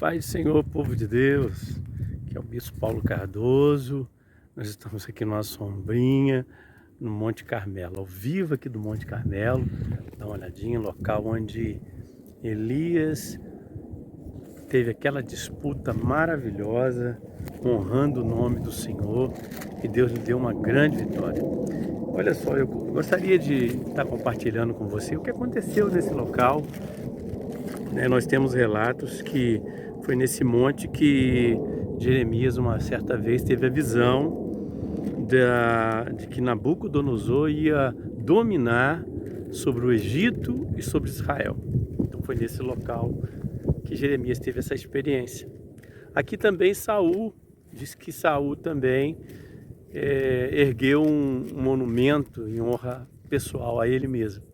Paz do Senhor, povo de Deus, que é o Bispo Paulo Cardoso. Nós estamos aqui numa sombrinha, no Monte Carmelo, ao vivo aqui do Monte Carmelo. Dá uma olhadinha, local onde Elias teve aquela disputa maravilhosa, honrando o nome do Senhor, e Deus lhe deu uma grande vitória. Olha só, eu gostaria de estar compartilhando com você o que aconteceu nesse local. Nós temos relatos que foi nesse monte que Jeremias, uma certa vez, teve a visão de que Nabucodonosor ia dominar sobre o Egito e sobre Israel. Então foi nesse local que Jeremias teve essa experiência. Aqui também Saul, diz que Saul também ergueu um monumento em honra pessoal a ele mesmo.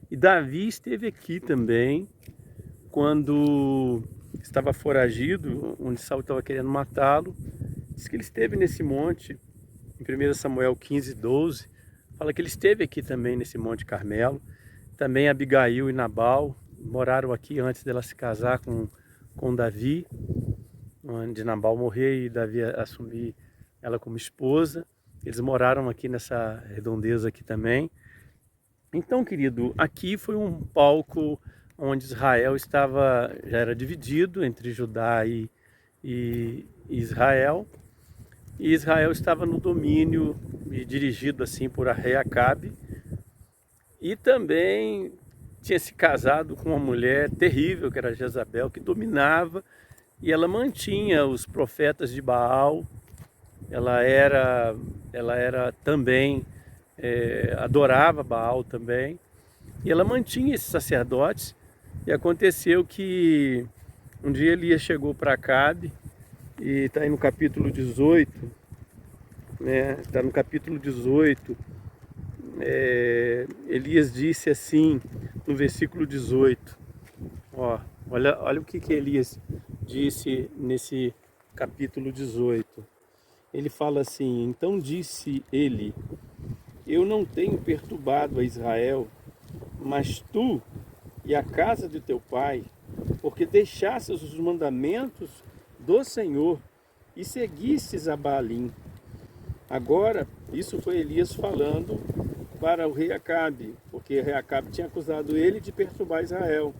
E Davi esteve aqui também, quando estava foragido, onde Saul estava querendo matá-lo. Diz que ele esteve nesse monte, em 1 Samuel 15:12, fala que ele esteve aqui também nesse Monte Carmelo. Também Abigail e Nabal moraram aqui antes dela se casar com Davi, onde Nabal morrer e Davi assumir ela como esposa. Eles moraram aqui nessa redondeza aqui também. Então, querido, aqui foi um palco onde Israel já era dividido entre Judá e Israel. E Israel estava no domínio e dirigido assim por rei Acabe. E também tinha se casado com uma mulher terrível, que era Jezabel, que dominava, e ela mantinha os profetas de Baal. Ela era também, adorava Baal também, e ela mantinha esses sacerdotes. E aconteceu que um dia Elias chegou para Acabe, e está aí no capítulo 18, né? Está no capítulo 18, Elias disse assim, no versículo 18, olha o que Elias disse nesse capítulo 18. Ele fala assim: então disse ele, eu não tenho perturbado a Israel, mas tu e a casa de teu pai, porque deixastes os mandamentos do Senhor e seguistes a Baalim. Agora, isso foi Elias falando para o rei Acabe, porque o rei Acabe tinha acusado ele de perturbar Israel.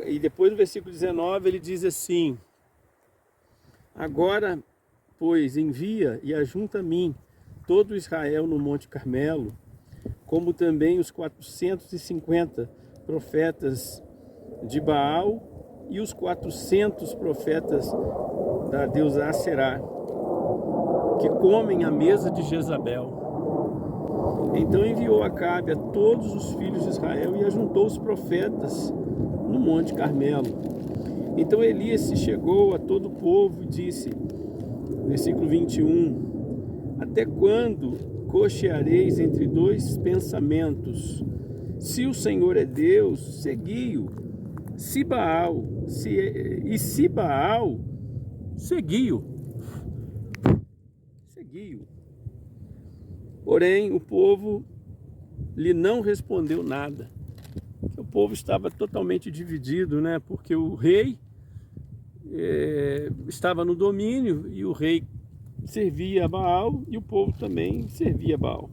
E depois no versículo 19 ele diz assim: agora, pois, envia e ajunta a mim todo Israel no Monte Carmelo, como também os 450 profetas de Baal e os 400 profetas da deusa Aserá, que comem à mesa de Jezabel. Então enviou Acabe a todos os filhos de Israel e ajuntou os profetas no Monte Carmelo. Então Elias se chegou a todo o povo e disse, versículo 21, até quando cocheareis entre dois pensamentos? Se o Senhor é Deus, segui-o. Se Baal, segui-o. Segui-o. Porém, o povo lhe não respondeu nada. O povo estava totalmente dividido, né? Porque o rei estava no domínio e o rei servia a Baal e o povo também servia a Baal.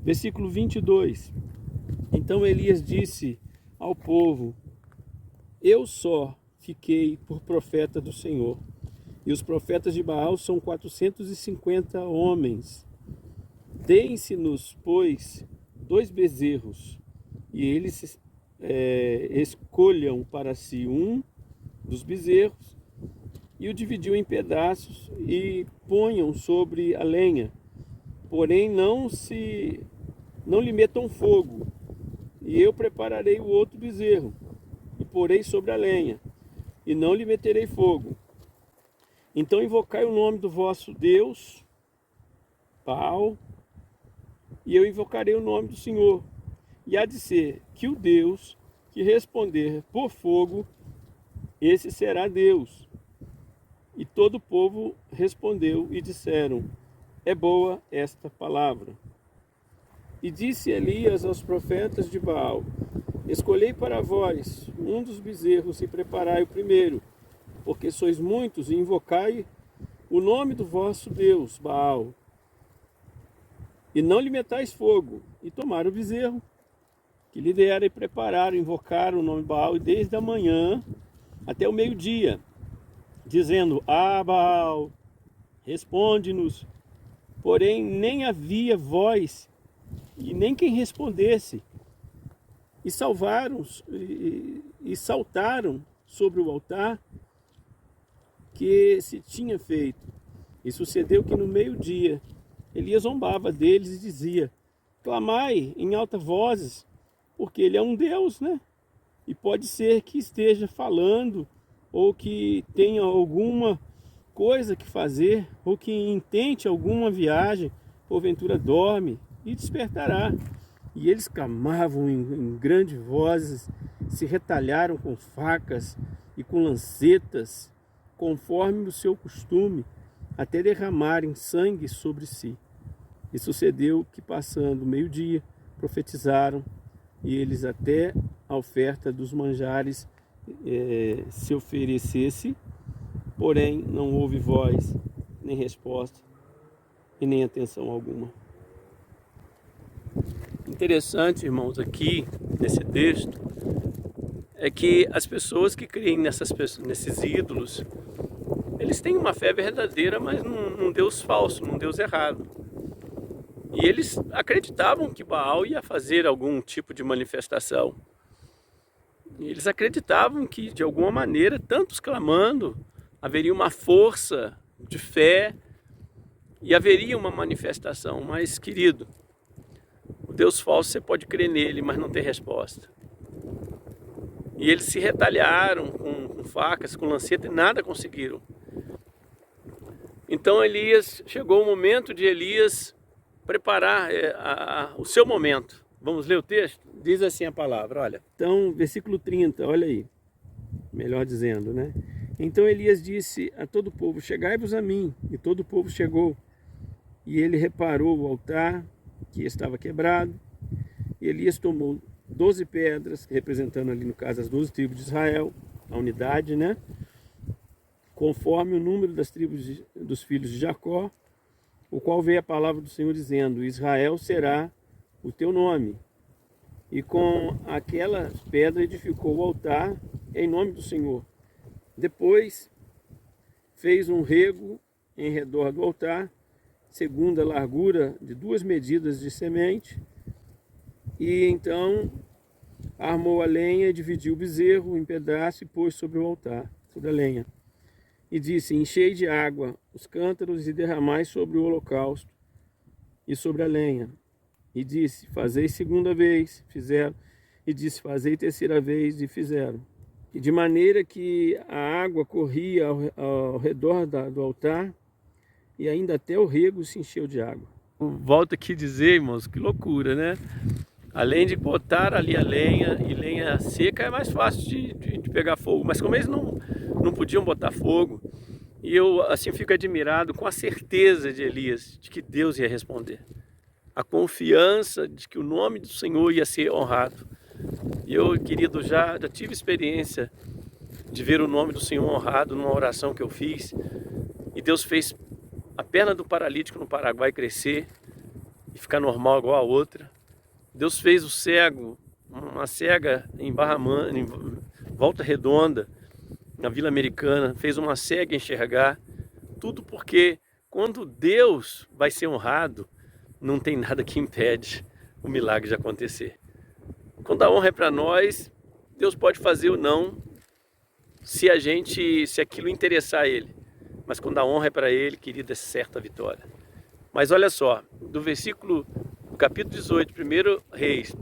Versículo 22. Então Elias disse ao povo, eu só fiquei por profeta do Senhor, e os profetas de Baal são 450 homens. Deem-se-nos, pois, 2 bezerros, e eles escolham para si um dos bezerros, e o dividiu em pedaços, e ponham sobre a lenha. Porém não lhe metam fogo, e eu prepararei o outro bezerro, e porei sobre a lenha, e não lhe meterei fogo. Então invocai o nome do vosso Deus, Baal, e eu invocarei o nome do Senhor. E há de ser que o Deus que responder por fogo, esse será Deus. E todo o povo respondeu e disseram, é boa esta palavra. E disse Elias aos profetas de Baal, escolhei para vós um dos bezerros e preparai o primeiro, porque sois muitos, e invocai o nome do vosso Deus, Baal. E não lhe metais fogo, e tomaram o bezerro, que lhe deram, e prepararam, invocaram o nome de Baal, e desde a manhã até o meio-dia, dizendo: Ah, Baal, responde-nos. Porém, nem havia voz, e nem quem respondesse. E saltaram sobre o altar que se tinha feito. E sucedeu que no meio-dia Elias zombava deles e dizia: Clamai em alta vozes, porque ele é um Deus, né? E pode ser que esteja falando, ou que tenha alguma coisa que fazer, ou que intente alguma viagem, porventura dorme e despertará. E eles clamavam em grandes vozes, se retalharam com facas e com lancetas, conforme o seu costume, até derramarem sangue sobre si. E sucedeu que, passando o meio-dia, profetizaram, e eles até a oferta dos manjares se oferecesse, porém não houve voz, nem resposta, e nem atenção alguma. Interessante, irmãos, aqui nesse texto, é que as pessoas que creem nesses ídolos, eles têm uma fé verdadeira, mas num Deus falso, num Deus errado. E eles acreditavam que Baal ia fazer algum tipo de manifestação. E eles acreditavam que, de alguma maneira, tantos clamando, haveria uma força de fé e haveria uma manifestação. Mas, querido, o Deus falso, você pode crer nele, mas não tem resposta. E eles se retalharam com facas, com lanceta, e nada conseguiram. Então chegou o momento de Elias preparar o seu momento. Vamos ler o texto? Diz assim a palavra, olha. Então, versículo 30, olha aí. Melhor dizendo, né? Então Elias disse a todo o povo: Chegai-vos a mim. E todo o povo chegou. E ele reparou o altar que estava quebrado. E Elias tomou 12 pedras, representando ali no caso as 12 tribos de Israel, a unidade, né? Conforme o número das tribos dos filhos de Jacó, o qual veio a palavra do Senhor dizendo: Israel será o teu nome. E com aquela pedra edificou o altar em nome do Senhor. Depois fez um rego em redor do altar, segundo a largura de 2 medidas de semente. E então armou a lenha e dividiu o bezerro em pedaços e pôs sobre o altar, sobre a lenha. E disse: Enchei de água os cântaros e derramai sobre o holocausto e sobre a lenha. E disse: Fazei segunda vez, fizeram. E disse: Fazei terceira vez, e fizeram. E de maneira que a água corria ao redor do altar, e ainda até o rego se encheu de água. Volto aqui a dizer, irmãos, que loucura, né? Além de botar ali a lenha, e lenha seca é mais fácil de pegar fogo, mas como eles não podiam botar fogo, e eu assim fico admirado com a certeza de Elias, de que Deus ia responder. A confiança de que o nome do Senhor ia ser honrado. E eu, querido, já tive experiência de ver o nome do Senhor honrado numa oração que eu fiz, e Deus fez a perna do paralítico no Paraguai crescer e ficar normal igual a outra. Deus fez o cego, uma cega em Volta Redonda, na Vila Americana, fez uma cega enxergar. Tudo porque quando Deus vai ser honrado, não tem nada que impede o milagre de acontecer. Quando a honra é para nós, Deus pode fazer ou não, se aquilo interessar a Ele. Mas quando a honra é para Ele, querido, é certa a vitória. Mas olha só, do capítulo 18, 1 Reis,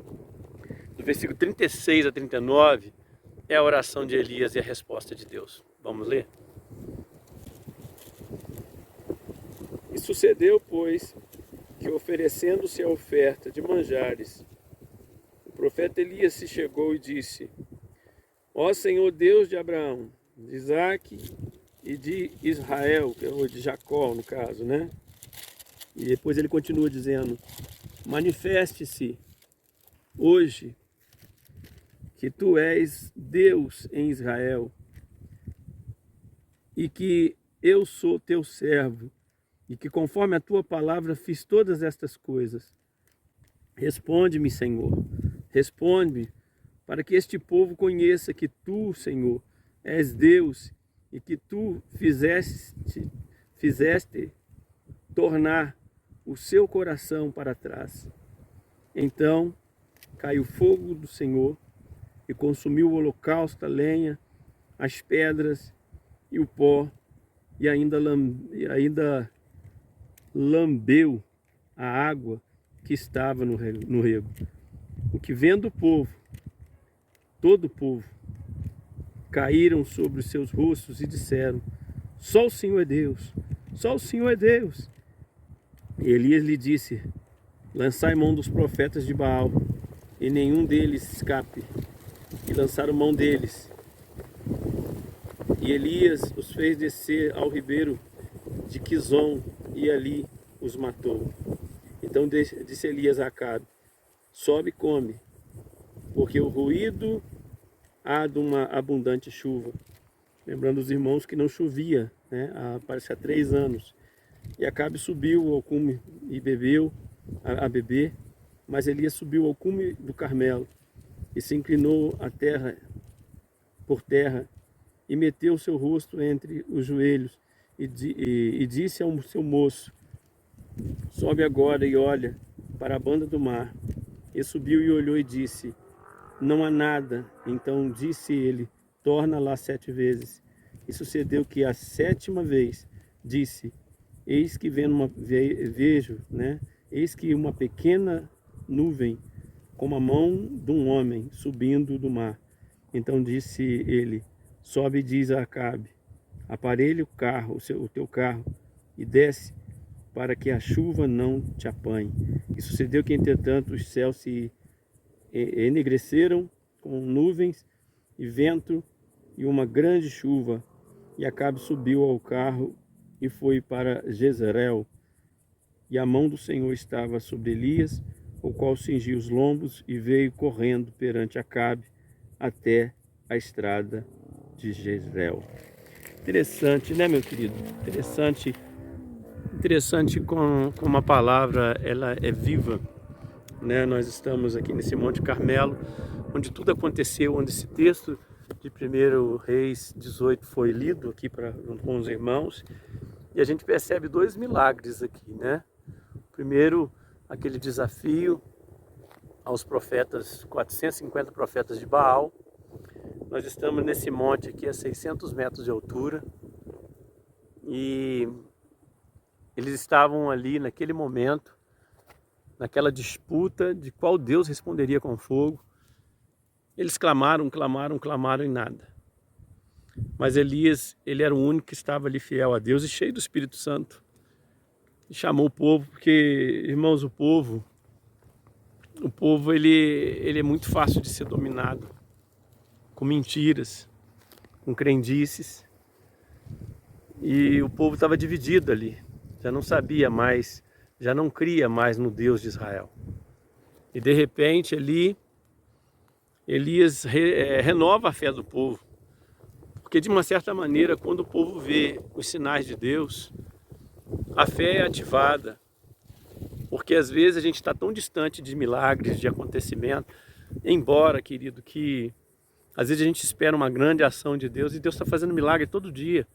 do versículo 36 a 39, é a oração de Elias e a resposta de Deus. Vamos ler? E sucedeu, pois, que oferecendo-se a oferta de manjares, o profeta Elias se chegou e disse: Ó Senhor Deus de Abraão, de Isaque e de Israel, que é o de Jacó no caso, né? E depois ele continua dizendo: manifeste-se hoje que tu és Deus em Israel e que eu sou teu servo e que conforme a tua palavra fiz todas estas coisas. Responde-me, Senhor, responde-me, para que este povo conheça que tu, Senhor, és Deus e que tu fizeste tornar o seu coração para trás. Então caiu o fogo do Senhor e consumiu o holocausto, a lenha, as pedras e o pó, e ainda lambeu a água que estava no rego. O que vendo o povo, todo o povo, caíram sobre os seus rostos e disseram: só o Senhor é Deus, só o Senhor é Deus. E Elias lhe disse: lançai mão dos profetas de Baal, e nenhum deles escape. E lançaram mão deles. E Elias os fez descer ao ribeiro de Quizon, e ali os matou. Então disse Elias a Acabe: sobe e come, porque o ruído há de uma abundante chuva. Lembrando os irmãos que não chovia, né? Parece há 3 anos. E Acabe subiu ao cume e bebeu a beber, mas Elias subiu ao cume do Carmelo e se inclinou por terra e meteu o seu rosto entre os joelhos e disse ao seu moço: sobe agora e olha para a banda do mar. E subiu e olhou e disse: não há nada. Então disse ele: torna lá 7 vezes. E sucedeu que a 7ª vez disse: eis que vejo, né? Eis que uma pequena nuvem, como a mão de um homem, subindo do mar. Então disse ele: sobe e diz a Acabe: aparelhe o carro, o teu carro, e desce, para que a chuva não te apanhe. E sucedeu que, entretanto, os céus se enegreceram com nuvens e vento e uma grande chuva. E Acabe subiu ao carro e foi para Jezreel. E a mão do Senhor estava sobre Elias, o qual cingiu os lombos e veio correndo perante Acabe até a estrada de Jezreel. Interessante, né, meu querido? Interessante como a palavra ela é viva, né? Nós estamos aqui nesse Monte Carmelo, onde tudo aconteceu, onde esse texto de 1 Reis 18 foi lido aqui com os irmãos, e a gente percebe 2 milagres aqui, né? Primeiro, aquele desafio aos profetas, 450 profetas de Baal. Nós estamos nesse monte aqui a 600 metros de altura e eles estavam ali naquele momento, naquela disputa de qual Deus responderia com fogo. Eles clamaram e nada. Mas Elias, ele era o único que estava ali fiel a Deus e cheio do Espírito Santo. E chamou o povo, porque, irmãos, o povo ele é muito fácil de ser dominado com mentiras, com crendices. E o povo estava dividido ali, já não sabia mais, já não cria mais no Deus de Israel. E de repente ali, Elias renova a fé do povo. Porque de uma certa maneira, quando o povo vê os sinais de Deus, a fé é ativada. Porque às vezes a gente está tão distante de milagres, de acontecimento, embora, querido, que às vezes a gente espera uma grande ação de Deus e Deus está fazendo milagre todo dia.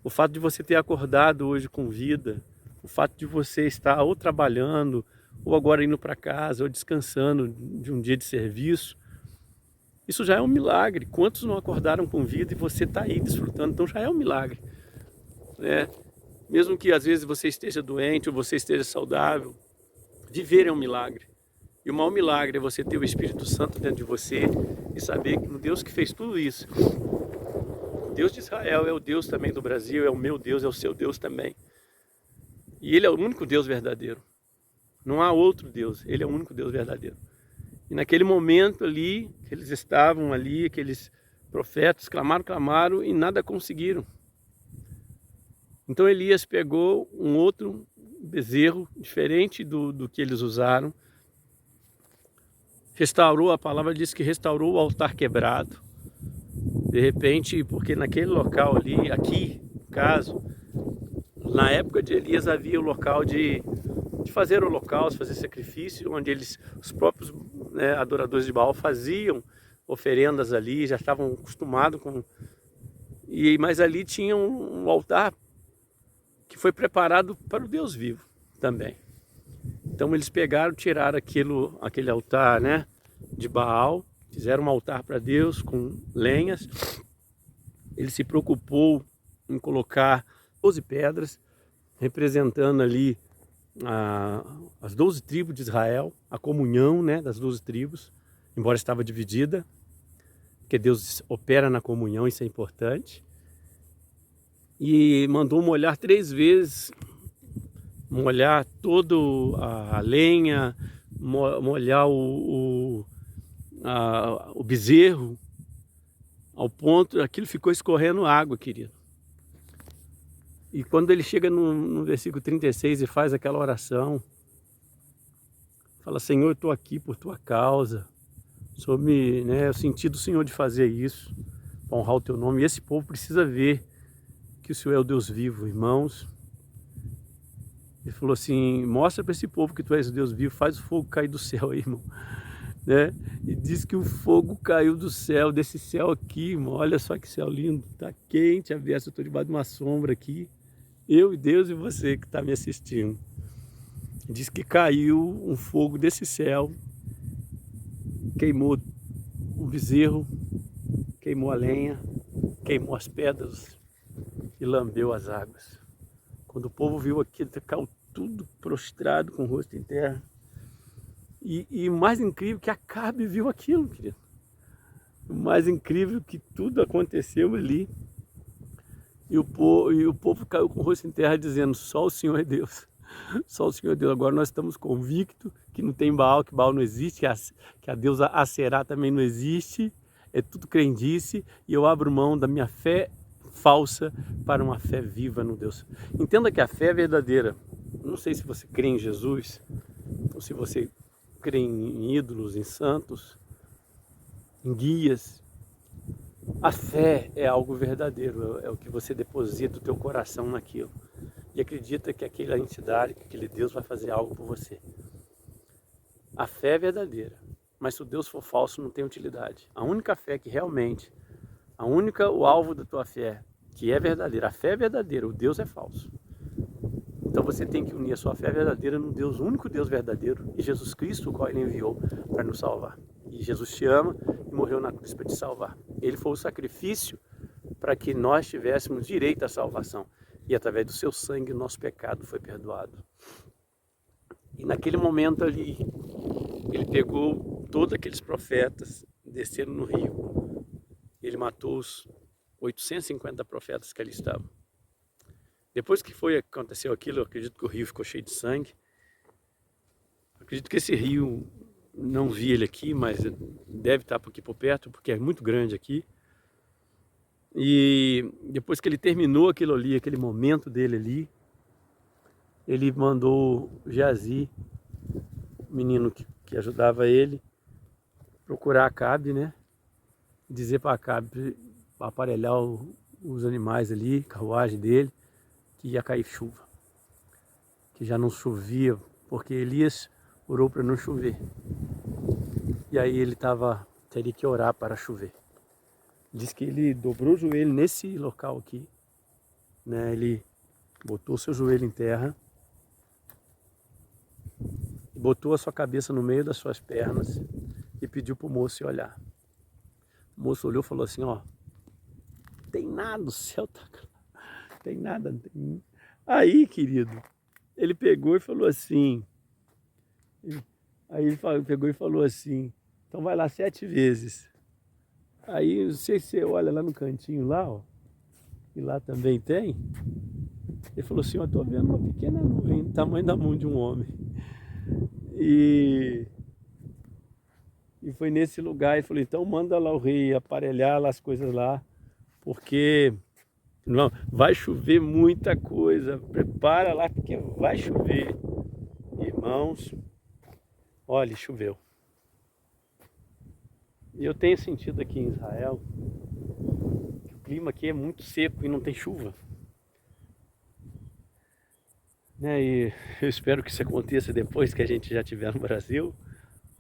O fato de você ter acordado hoje com vida, o fato de você estar ou trabalhando, ou agora indo para casa, ou descansando de um dia de serviço, isso já é um milagre. Quantos não acordaram com vida e você está aí desfrutando? Então já é um milagre, né? Mesmo que às vezes você esteja doente ou você esteja saudável, viver é um milagre. E o maior milagre é você ter o Espírito Santo dentro de você e saber que o Deus que fez tudo isso, o Deus de Israel é o Deus também do Brasil, é o meu Deus, é o seu Deus também. E Ele é o único Deus verdadeiro. Não há outro Deus, Ele é o único Deus verdadeiro. E naquele momento ali, que eles estavam ali, aqueles profetas clamaram e nada conseguiram. Então Elias pegou um outro bezerro, diferente do que eles usaram, restaurou, a palavra diz que restaurou o altar quebrado. De repente, porque naquele local ali, aqui, no caso, na época de Elias havia o local de fazer holocausto, fazer sacrifício, onde os próprios, né, adoradores de Baal faziam oferendas ali, já estavam acostumados com... Mas ali tinha um altar que foi preparado para o Deus vivo também. Então eles pegaram, tiraram aquele altar, né, de Baal, fizeram um altar para Deus com lenhas. Ele se preocupou em colocar 12 pedras, representando ali as 12 tribos de Israel, a comunhão, né, das 12 tribos, embora estava dividida, porque Deus opera na comunhão, isso é importante. E mandou molhar 3 vezes, molhar toda a lenha, molhar o bezerro, ao ponto, aquilo ficou escorrendo água, querido. E quando ele chega no versículo 36 e faz aquela oração, fala: Senhor, eu estou aqui por tua causa, eu senti do Senhor de fazer isso, para honrar o teu nome, e esse povo precisa ver que o Senhor é o Deus vivo, irmãos. Ele falou assim: mostra para esse povo que tu és o Deus vivo, faz o fogo cair do céu aí, irmão. Né? E diz que o fogo caiu do céu, desse céu aqui, irmão. Olha só que céu lindo, tá quente a beça, eu estou debaixo de uma sombra aqui, eu e Deus e você que está me assistindo. Diz que caiu um fogo desse céu, queimou o bezerro, queimou a lenha, queimou as pedras e lambeu as águas. Quando o povo viu aquilo, caiu tudo prostrado com o rosto em terra. E o mais incrível que Acabe viu aquilo, querido. O mais incrível que tudo aconteceu ali. E o povo caiu com o rosto em terra dizendo: só o Senhor é Deus. Só o Senhor é Deus. Agora nós estamos convictos que não tem Baal, que Baal não existe, que a deusa Aserá também não existe. É tudo crendice. E eu abro mão da minha fé falsa para uma fé viva no Deus. Entenda que a fé é verdadeira. Não sei se você crê em Jesus, ou se você crê em ídolos, em santos, em guias. A fé é algo verdadeiro, é o que você deposita o teu coração naquilo e acredita que aquela entidade, que aquele Deus vai fazer algo por você. A fé é verdadeira, mas se o Deus for falso não tem utilidade. A única fé que realmente, o alvo da tua fé, que é verdadeira, a fé é verdadeira, o Deus é falso. Então você tem que unir a sua fé verdadeira no Deus, o único Deus verdadeiro, e Jesus Cristo, o qual Ele enviou para nos salvar. E Jesus te ama e morreu na cruz para te salvar. Ele foi o sacrifício para que nós tivéssemos direito à salvação. E através do seu sangue o nosso pecado foi perdoado. E naquele momento ali, Ele pegou todos aqueles profetas, desceram no rio. Ele matou os 850 profetas que ali estavam. Depois que aconteceu aquilo, eu acredito que o rio ficou cheio de sangue. Eu acredito que esse rio, não vi ele aqui, mas deve estar aqui por perto, porque é muito grande aqui. E depois que ele terminou aquilo ali, aquele momento dele ali, ele mandou Geazi, o menino que ajudava ele, procurar Acabe, né? Dizer para Acabe aparelhar os animais ali, carruagem dele, que ia cair chuva, que já não chovia, porque Elias orou para não chover. E aí ele teria que orar para chover. Diz que ele dobrou o joelho nesse local aqui, né? Ele botou seu joelho em terra, botou a sua cabeça no meio das suas pernas e pediu para o moço ir olhar. O moço olhou e falou assim: ó, tem nada, o céu tá claro. Tem nada, não tem... Aí, querido, ele pegou e falou assim, pegou e falou assim: então vai lá 7 vezes. Aí, não sei se você olha lá no cantinho lá, ó, e lá também tem. Ele falou assim: eu tô vendo uma pequena nuvem do tamanho da mão de um homem. E foi nesse lugar, ele falou: então manda lá o rei aparelhar lá as coisas lá, porque não, vai chover muita coisa, prepara lá porque vai chover. Irmãos, olha, choveu. E eu tenho sentido aqui em Israel que o clima aqui é muito seco e não tem chuva. Né? E eu espero que isso aconteça depois que a gente já estiver no Brasil,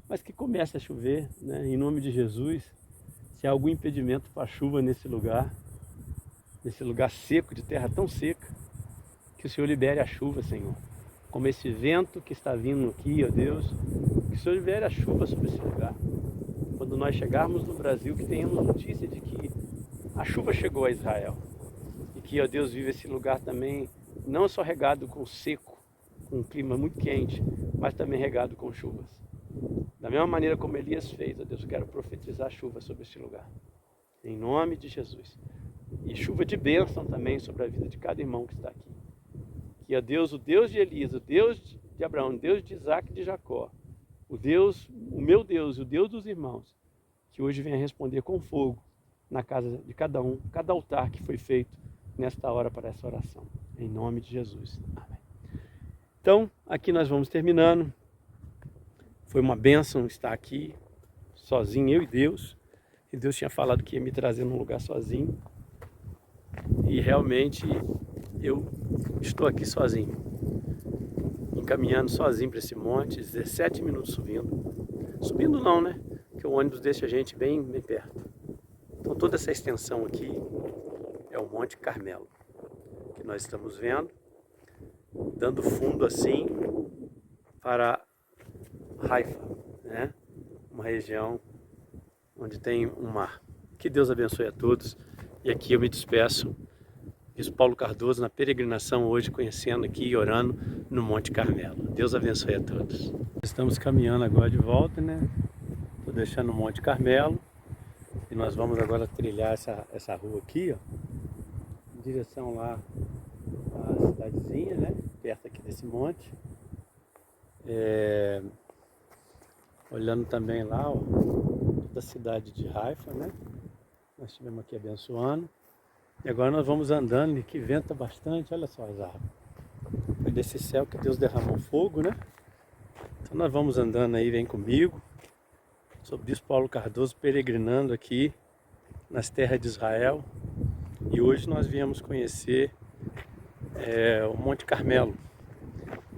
mas que comece a chover, né? Em nome de Jesus. Se há algum impedimento para a chuva nesse lugar seco, de terra tão seca, que o Senhor libere a chuva, Senhor. Como esse vento que está vindo aqui, ó Deus, que o Senhor libere a chuva sobre esse lugar. Quando nós chegarmos no Brasil, que tenhamos notícia de que a chuva chegou a Israel. E que, ó Deus, vive esse lugar também, não só regado com seco, com um clima muito quente, mas também regado com chuvas. Da mesma maneira como Elias fez, ó Deus, eu quero profetizar chuva sobre este lugar. Em nome de Jesus. E chuva de bênção também sobre a vida de cada irmão que está aqui. Que, ó Deus, o Deus de Elias, o Deus de Abraão, o Deus de Isaac e de Jacó, o meu Deus e o Deus dos irmãos, que hoje venha responder com fogo na casa de cada um, cada altar que foi feito nesta hora para essa oração. Em nome de Jesus. Amém. Então, aqui nós vamos terminando. Foi uma bênção estar aqui, sozinho, eu e Deus. E Deus tinha falado que ia me trazer num lugar sozinho. E realmente eu estou aqui sozinho, encaminhando sozinho para esse monte, 17 minutos subindo. Subindo não, né? Porque o ônibus deixa a gente bem perto. Então toda essa extensão aqui é o Monte Carmelo, que nós estamos vendo, dando fundo assim para Haifa, né? Uma região onde tem um mar. Que Deus abençoe a todos. E aqui eu me despeço. Bispo Paulo Cardoso na peregrinação hoje, conhecendo aqui e orando no Monte Carmelo. Deus abençoe a todos. Estamos caminhando agora de volta, né? Estou deixando o Monte Carmelo e nós vamos agora trilhar essa rua aqui, ó, em direção lá à cidadezinha, né? Perto aqui desse monte. Olhando também lá, ó, toda a cidade de Haifa, né? Nós estivemos aqui abençoando. E agora nós vamos andando, e que venta bastante, olha só as árvores. Foi desse céu que Deus derramou fogo, né? Então nós vamos andando aí, vem comigo. Sou o Bispo Paulo Cardoso, peregrinando aqui nas terras de Israel. E hoje nós viemos conhecer o Monte Carmelo,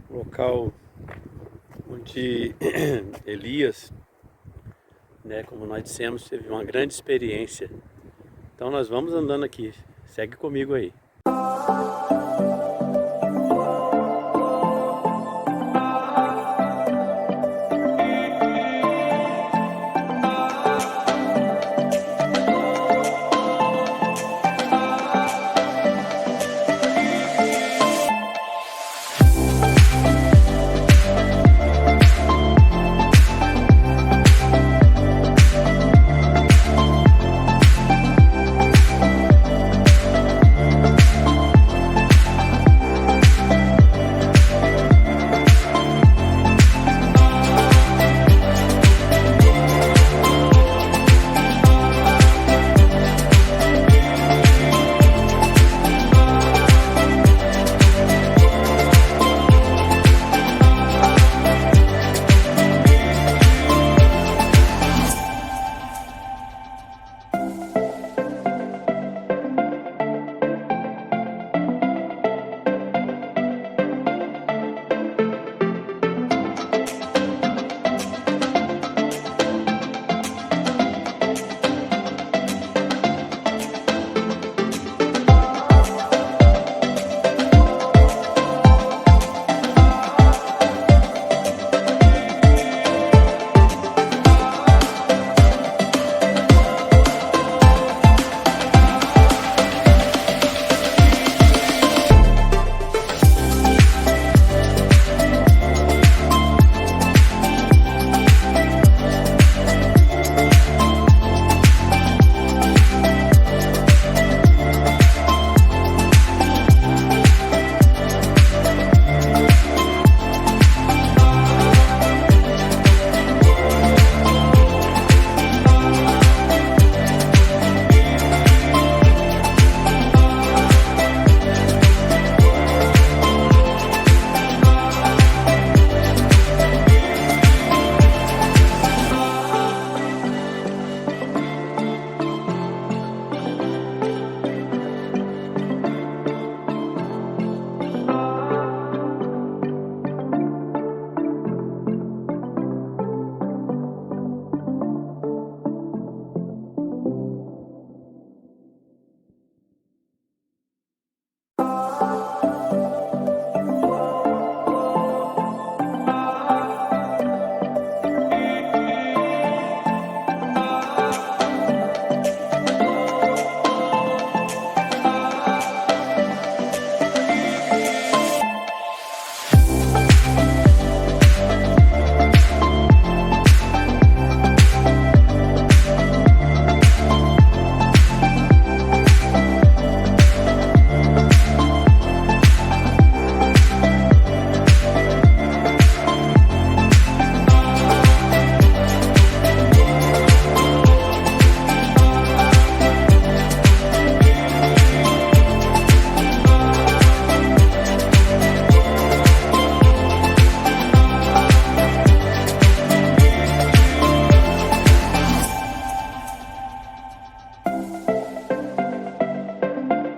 local onde Elias, né, como nós dissemos, teve uma grande experiência. Então nós vamos andando aqui. Segue comigo aí.